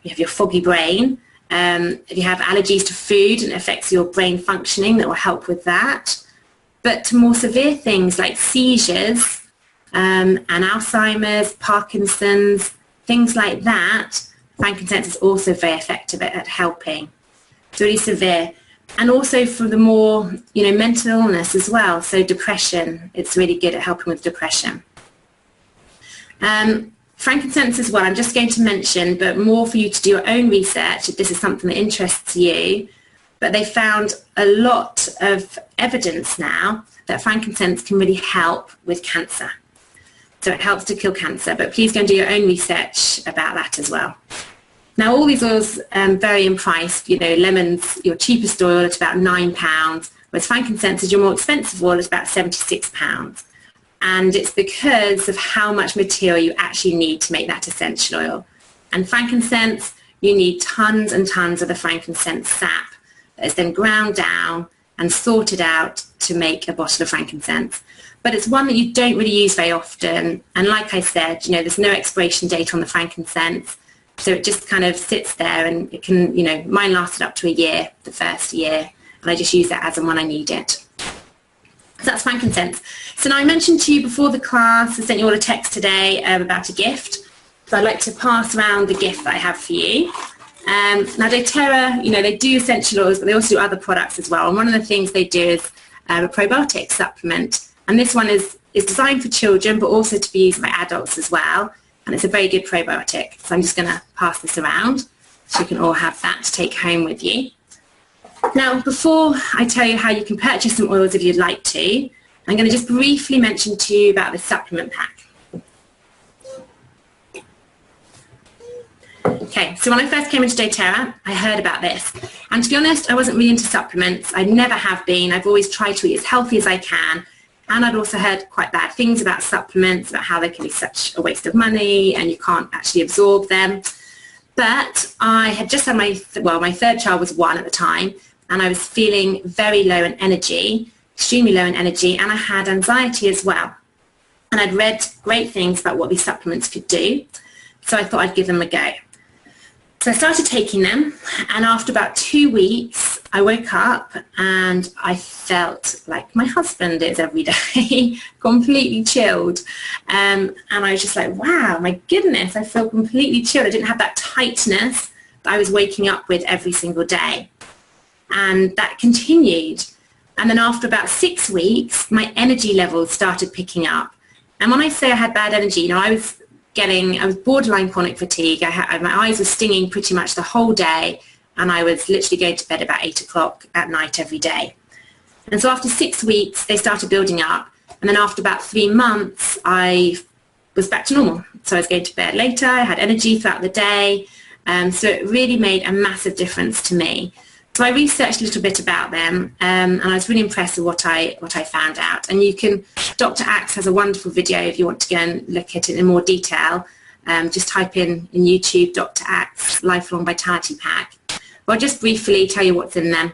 you have your foggy brain. If you have allergies to food and it affects your brain functioning, that will help with that. But to more severe things like seizures and Alzheimer's, Parkinson's, things like that, frankincense is also very effective at helping. It's really severe. And also for the more, mental illness as well. So depression, it's really good at helping with depression. Frankincense as well, I'm just going to mention, but more for you to do your own research if this is something that interests you. But they found a lot of evidence now that frankincense can really help with cancer. So it helps to kill cancer, but please go and do your own research about that as well. Now all these oils vary in price. Lemon's your cheapest oil at about £9, whereas frankincense is your more expensive oil at about £76. And it's because of how much material you actually need to make that essential oil. And frankincense you need tons and tons of the frankincense sap that is then ground down and sorted out to make a bottle of frankincense. But it's one that you don't really use very often. And like I said, you know, there's no expiration date on the frankincense. So it just kind of sits there, and it can, you know, mine lasted up to a year, the first year, and I just use it as and when I need it. So that's frankincense. So now I mentioned to you before the class, I sent you all a text today about a gift. So I'd like to pass around the gift that I have for you. Now doTERRA, you know, they do essential oils, but they also do other products as well. And one of the things they do is a probiotic supplement. And this one is designed for children, but also to be used by adults as well. And it's a very good probiotic. So I'm just going to pass this around so you can all have that to take home with you. Now, before I tell you how you can purchase some oils if you'd like to, I'm going to just briefly mention to you about the supplement pack. Okay, so when I first came into doTERRA, I heard about this. And to be honest, I wasn't really into supplements. I never have been. I've always tried to eat as healthy as I can. And I'd also heard quite bad things about supplements, about how they can be such a waste of money and you can't actually absorb them. But I had just had my third child was 1 at the time, and I was feeling very low in energy, extremely low in energy, and I had anxiety as well. And I'd read great things about what these supplements could do, so I thought I'd give them a go. So I started taking them, and after about 2 weeks, I woke up and I felt like my husband is every day, completely chilled. And I was just like, wow, my goodness, I feel completely chilled. I didn't have that tightness that I was waking up with every single day. And that continued. And then after about 6 weeks, my energy levels started picking up. And when I say I had bad energy, you know, I was borderline chronic fatigue. My eyes were stinging pretty much the whole day, and I was literally going to bed about 8 o'clock at night every day. And so after 6 weeks, they started building up, and then after about 3 months, I was back to normal. So I was going to bed later, I had energy throughout the day, so it really made a massive difference to me. So I researched a little bit about them, and I was really impressed with what I found out. And you can, Dr. Axe has a wonderful video if you want to go and look at it in more detail. Just type in YouTube, Dr. Axe Lifelong Vitality Pack. I'll just briefly tell you what's in them.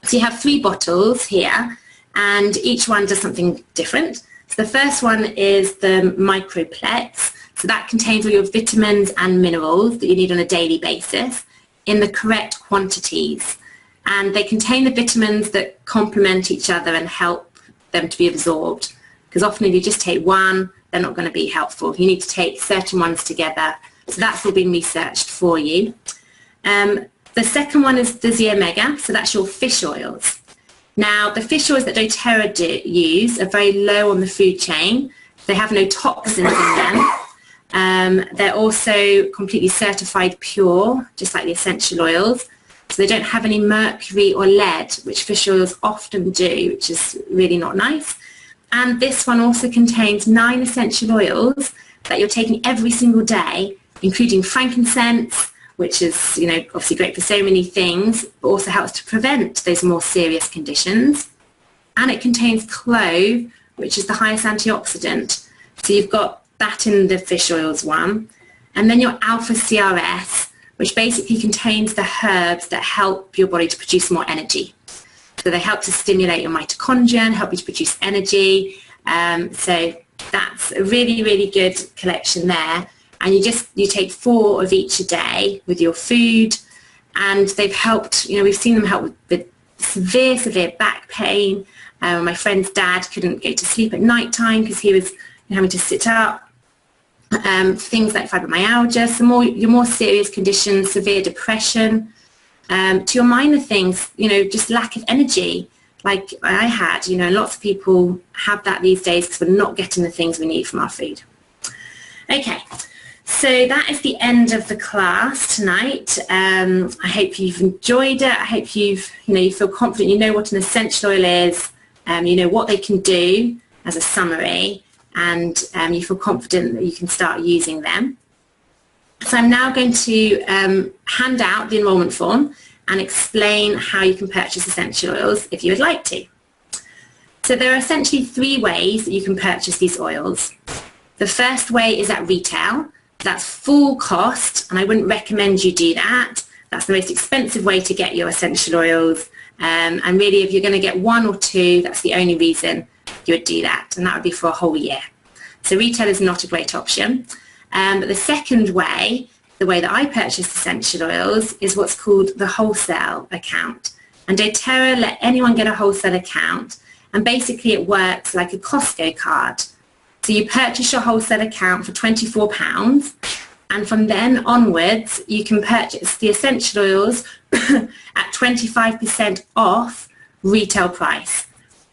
So you have 3 bottles here, and each one does something different. So the first one is the Microplex. So that contains all your vitamins and minerals that you need on a daily basis in the correct quantities, and they contain the vitamins that complement each other and help them to be absorbed, because often if you just take one, they're not going to be helpful. You need to take certain ones together. So that's all been researched for you. The second one is the Omega, so that's your fish oils. Now the fish oils that doTERRA use are very low on the food chain. They have no toxins in them. They're also completely certified pure, just like the essential oils. So they don't have any mercury or lead, which fish oils often do, which is really not nice. And this one also contains 9 essential oils that you're taking every single day, including frankincense, which is, you know, obviously great for so many things, but also helps to prevent those more serious conditions. And it contains clove, which is the highest antioxidant. So you've got that in the fish oils one, and then your alpha CRS, which basically contains the herbs that help your body to produce more energy. So they help to stimulate your mitochondria and help you to produce energy. So that's a really, really good collection there. And you take 4 of each a day with your food, and they've helped, you know, we've seen them help with severe back pain. My friend's dad couldn't go to sleep at night time because he was having to sit up. Things like fibromyalgia, your more serious conditions, severe depression, to your minor things, you know, just lack of energy, like I had, you know, and lots of people have that these days because we're not getting the things we need from our food. Okay, so that is the end of the class tonight. I hope you've enjoyed it. I hope you feel confident, you know what an essential oil is, you know what they can do as a summary, and you feel confident that you can start using them. So I'm now going to hand out the enrolment form and explain how you can purchase essential oils if you would like to. So there are essentially 3 ways that you can purchase these oils. The first way is at retail. That's full cost, and I wouldn't recommend you do that. That's the most expensive way to get your essential oils. And really, if you're going to get 1 or 2, that's the only reason you would do that, and that would be for a whole year. So retail is not a great option. But the second way, the way that I purchase essential oils, is what's called the wholesale account. And doTERRA let anyone get a wholesale account, and basically it works like a Costco card. So you purchase your wholesale account for £24, and from then onwards you can purchase the essential oils at 25% off retail price,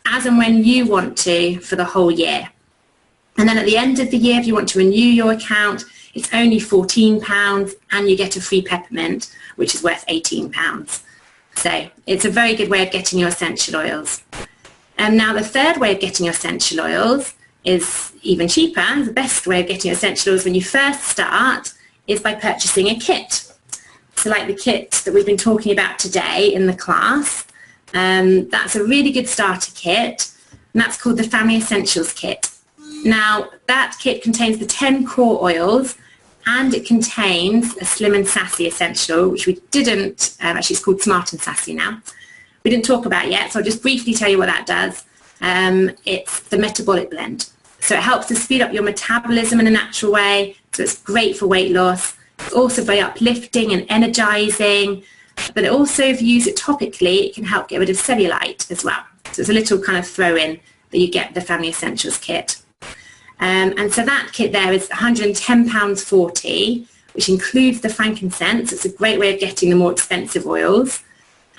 as and when you want to, for the whole year. And then at the end of the year, if you want to renew your account, it's only £14, and you get a free peppermint, which is worth £18. So it's a very good way of getting your essential oils. And now the third way of getting your essential oils is even cheaper. The best way of getting essential oils when you first start is by purchasing a kit. So like the kit that we've been talking about today in the class, that's a really good starter kit, and that's called the Family Essentials Kit. Now that kit contains the 10 core oils, and it contains a Slim and Sassy essential, which we didn't, actually it's called Smart and Sassy now. We didn't talk about yet, so I'll just briefly tell you what that does. It's the metabolic blend. So it helps to speed up your metabolism in a natural way, so it's great for weight loss. It's also very uplifting and energizing, but it also, if you use it topically, it can help get rid of cellulite as well. So it's a little kind of throw-in that you get the Family Essentials Kit. And so that kit there is £110.40, which includes the frankincense. It's a great way of getting the more expensive oils,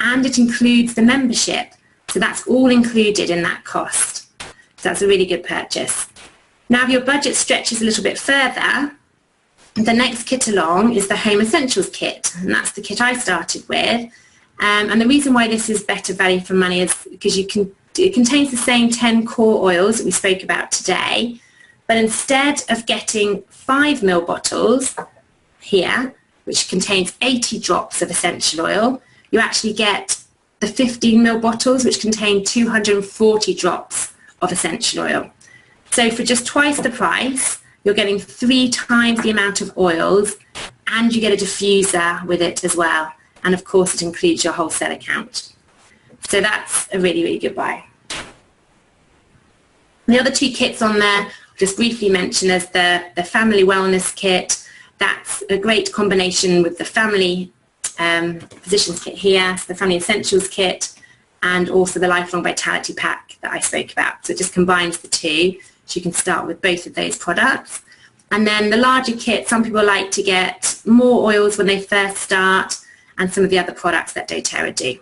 and it includes the membership. So that's all included in that cost. So that's a really good purchase. Now if your budget stretches a little bit further, the next kit along is the Home Essentials Kit, and that's the kit I started with. And the reason why this is better value for money is because it contains the same 10 core oils that we spoke about today, but instead of getting 5 ml bottles here, which contains 80 drops of essential oil, you actually get the 15 ml bottles, which contain 240 drops of essential oil. So for just twice the price, you're getting 3 times the amount of oils, and you get a diffuser with it as well. And of course it includes your wholesale account. So that's a really, really good buy. The other 2 kits on there, I'll just briefly mention, as the Family Wellness Kit. That's a great combination with the Family Physicians Kit here, so the Family Essentials Kit, and also the Lifelong Vitality Pack that I spoke about. So it just combines the 2, so you can start with both of those products. And then the larger kit, some people like to get more oils when they first start, and some of the other products that doTERRA do.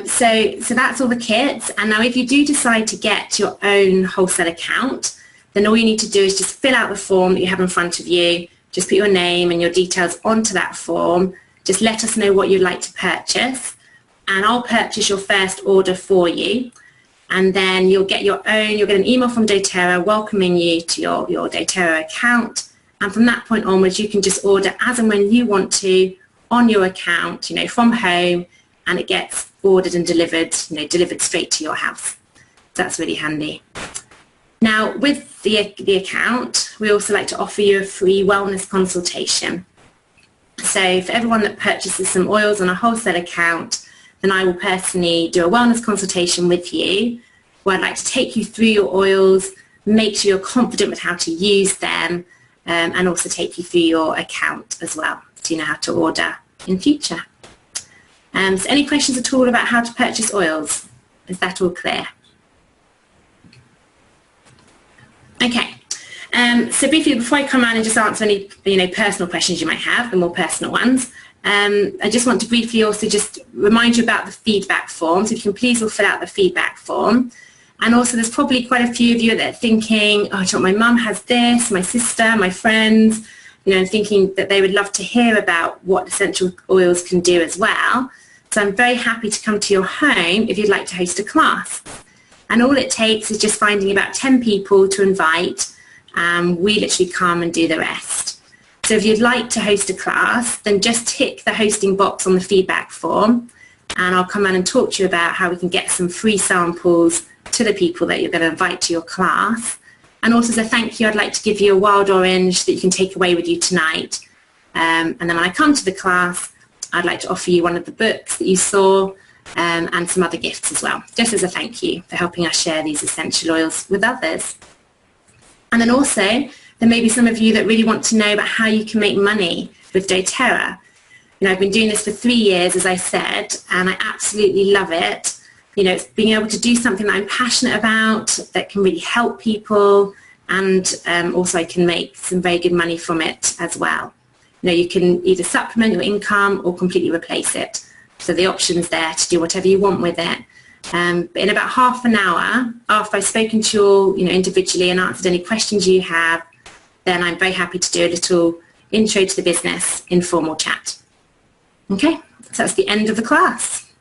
So that's all the kits. And now if you do decide to get your own wholesale account, then all you need to do is just fill out the form that you have in front of you. Just put your name and your details onto that form. Just let us know what you'd like to purchase, and I'll purchase your first order for you. And then you'll get an email from doTERRA welcoming you to your doTERRA account. And from that point onwards, you can just order as and when you want to on your account, from home, and it gets ordered and delivered, delivered straight to your house. So that's really handy. Now, with the account, we also like to offer you a free wellness consultation. So for everyone that purchases some oils on a wholesale account, then I will personally do a wellness consultation with you, where I'd like to take you through your oils, make sure you're confident with how to use them, and also take you through your account as well, so you know how to order in future. So any questions at all about how to purchase oils? Is that all clear? Okay. So briefly, before I come on and just answer any personal questions you might have, the more personal ones, I just want to briefly also just remind you about the feedback form. So if you can please all fill out the feedback form. And also there's probably quite a few of you that are thinking, oh, my mum has this, my sister, my friends, thinking that they would love to hear about what essential oils can do as well. So I'm very happy to come to your home if you'd like to host a class. And all it takes is just finding about 10 people to invite. We literally come and do the rest. So if you'd like to host a class, then just tick the hosting box on the feedback form, and I'll come in and talk to you about how we can get some free samples to the people that you're going to invite to your class. And also as a thank you, I'd like to give you a wild orange that you can take away with you tonight. And then when I come to the class, I'd like to offer you one of the books that you saw and some other gifts as well, just as a thank you for helping us share these essential oils with others. And then also, there may be some of you that really want to know about how you can make money with doTERRA. You know, I've been doing this for 3 years, as I said, and I absolutely love it. You know, it's being able to do something that I'm passionate about, that can really help people, and also I can make some very good money from it as well. You know, you can either supplement your income or completely replace it. So the option's there to do whatever you want with it. But in about half an hour, after I've spoken to you all, you know, individually and answered any questions you have, then I'm very happy to do a little intro to the business informal chat. Okay, so that's the end of the class.